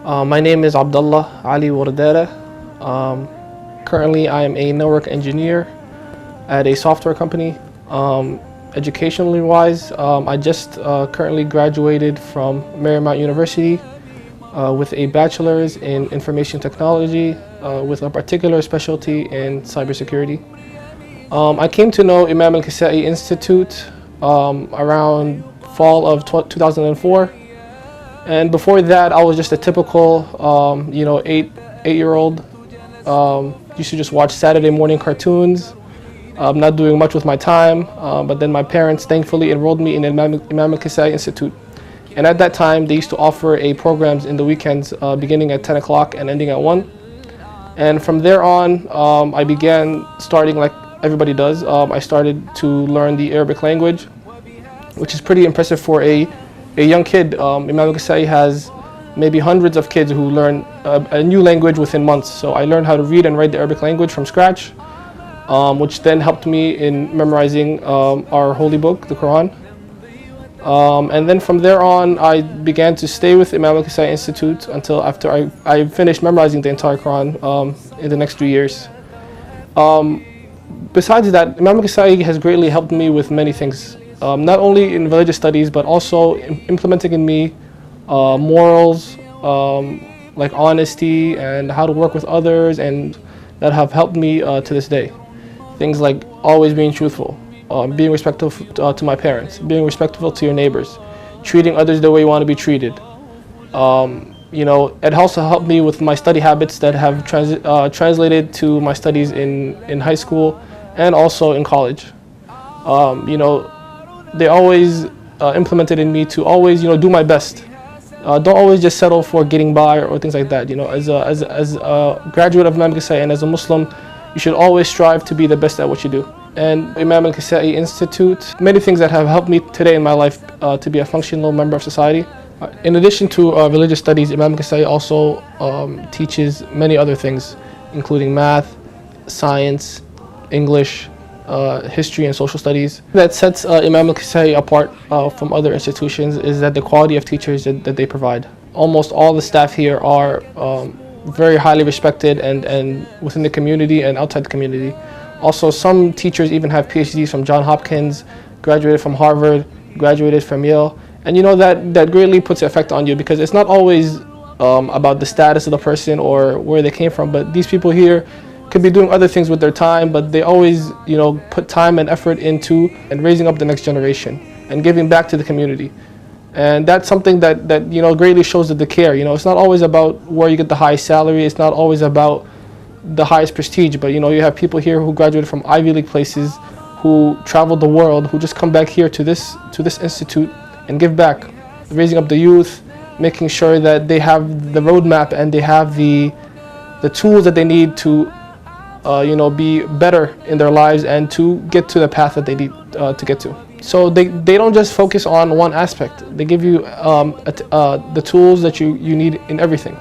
My name is Abdullahi Ali Wardere. Currently, I am a network engineer at a software company. Educationally wise, I just currently graduated from Marymount University with a bachelor's in information technology with a particular specialty in cybersecurity. I came to know Imam Al-Kisai Institute around fall of 2004. And before that, I was just a typical, eight-year-old. Used to just watch Saturday morning cartoons, not doing much with my time. But then my parents thankfully enrolled me in Imam Al-Kisai Institute. And at that time, they used to offer programs in the weekends, beginning at 10 o'clock and ending at 1. And from there on, I began starting like everybody does. I started to learn the Arabic language, which is pretty impressive for a young kid. Imam Al-Kisai has maybe hundreds of kids who learn a new language within months. So I learned how to read and write the Arabic language from scratch, which then helped me in memorizing our holy book, the Quran. And then from there on, I began to stay with Imam Al-Kisai Institute until after I finished memorizing the entire Quran in the next 2 years. Besides that, Imam Al-Kisai has greatly helped me with many things. Not only in religious studies, but also implementing in me morals, like honesty and how to work with others, and that have helped me to this day. Things like always being truthful, being respectful to my parents, being respectful to your neighbors, treating others the way you want to be treated. It also helped me with my study habits that have translated to my studies in high school and also in college. They always implemented in me to always, do my best. Don't always just settle for getting by or things like that. As a graduate of Imam Al-Kisai and as a Muslim, you should always strive to be the best at what you do. And Imam Al-Kisai Institute, many things that have helped me today in my life to be a functional member of society. In addition to religious studies, Imam Al-Kisai also teaches many other things, including math, science, English, history and social studies. That sets Imam Al-Kisai apart from other institutions is that the quality of teachers that they provide. Almost all the staff here are very highly respected and within the community and outside the community. Also, some teachers even have PhDs from Johns Hopkins, graduated from Harvard, graduated from Yale. And that greatly puts an effect on you, because it's not always about the status of the person or where they came from, but these people here could be doing other things with their time, but they always, put time and effort into and raising up the next generation and giving back to the community. And that's something that greatly shows that they care. It's not always about where you get the highest salary. It's not always about the highest prestige, but you have people here who graduated from Ivy League places, who traveled the world, who just come back here to this institute and give back, raising up the youth, making sure that they have the roadmap and they have the tools that they need to be better in their lives and to get to the path that they need to get to. So they don't just focus on one aspect. They give you the tools that you need in everything.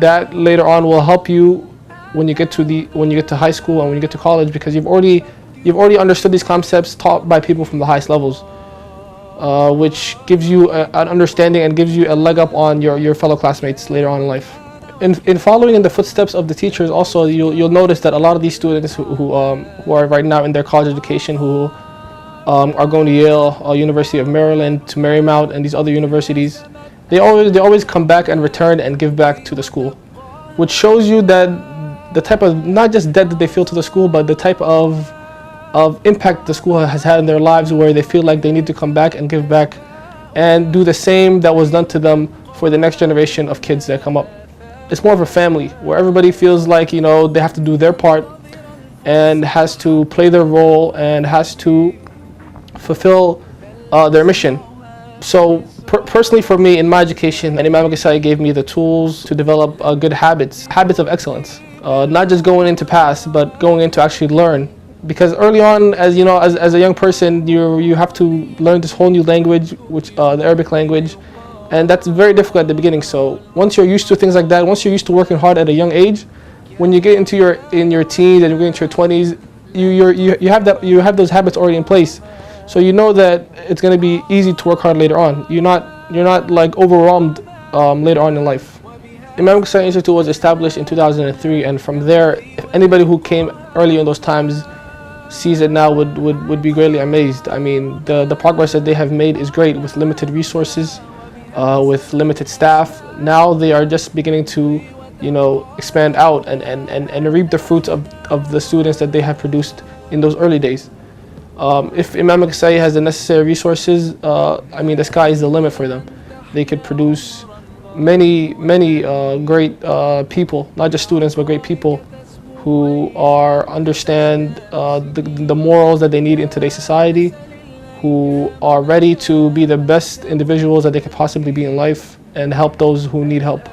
That later on will help you when you get to high school and when you get to college, because you've already understood these concepts taught by people from the highest levels, which gives you an understanding and gives you a leg up on your fellow classmates later on in life. In following in the footsteps of the teachers, also you'll notice that a lot of these students who are right now in their college education, who are going to Yale, University of Maryland, to Marymount, and these other universities, they always come back and return and give back to the school, which shows you that the type of, not just debt that they feel to the school, but the type of impact the school has had in their lives, where they feel like they need to come back and give back and do the same that was done to them for the next generation of kids that come up. It's more of a family where everybody feels like they have to do their part and has to play their role and has to fulfill their mission. So personally for me, in my education, Imam Al-Kisai gave me the tools to develop good habits of excellence. Not just going into pass, but going into actually learn. Because early on, as a young person, you have to learn this whole new language, which the Arabic language, and that's very difficult at the beginning. So once you're used to things like that, once you're used to working hard at a young age, when you get into your teens and you get into your 20s, you have those habits already in place. So you know that it's going to be easy to work hard later on. You're not like overwhelmed later on in life. Imam Al-Kisai Institute was established in 2003, and from there, if anybody who came early in those times sees it now would be greatly amazed. I mean, the progress that they have made is great with limited resources, with limited staff. Now they are just beginning to, expand out and reap the fruits of the students that they have produced in those early days. If Imam Al-Kisai has the necessary resources, I mean, the sky is the limit for them. They could produce many great people, not just students, but great people who understand the morals that they need in today's society, who are ready to be the best individuals that they could possibly be in life and help those who need help.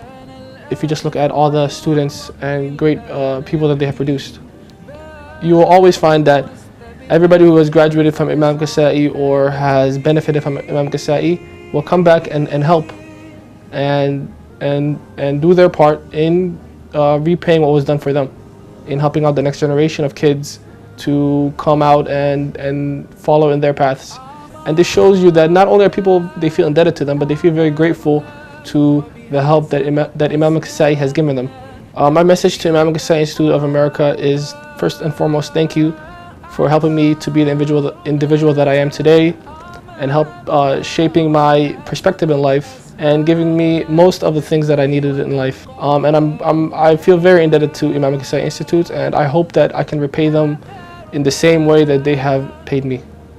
If you just look at all the students and great people that they have produced, you will always find that everybody who has graduated from Imam Al-Kisai or has benefited from Imam Al-Kisai will come back and help and do their part in repaying what was done for them, in helping out the next generation of kids to come out and follow in their paths. And this shows you that not only are people, they feel indebted to them, but they feel very grateful to the help that Imam Al-Kisai has given them. My message to Imam Al-Kisai Institute of America is, first and foremost, thank you for helping me to be the individual that I am today, and help shaping my perspective in life and giving me most of the things that I needed in life. And I feel very indebted to Imam Al-Kisai Institute, and I hope that I can repay them in the same way that they have paid me.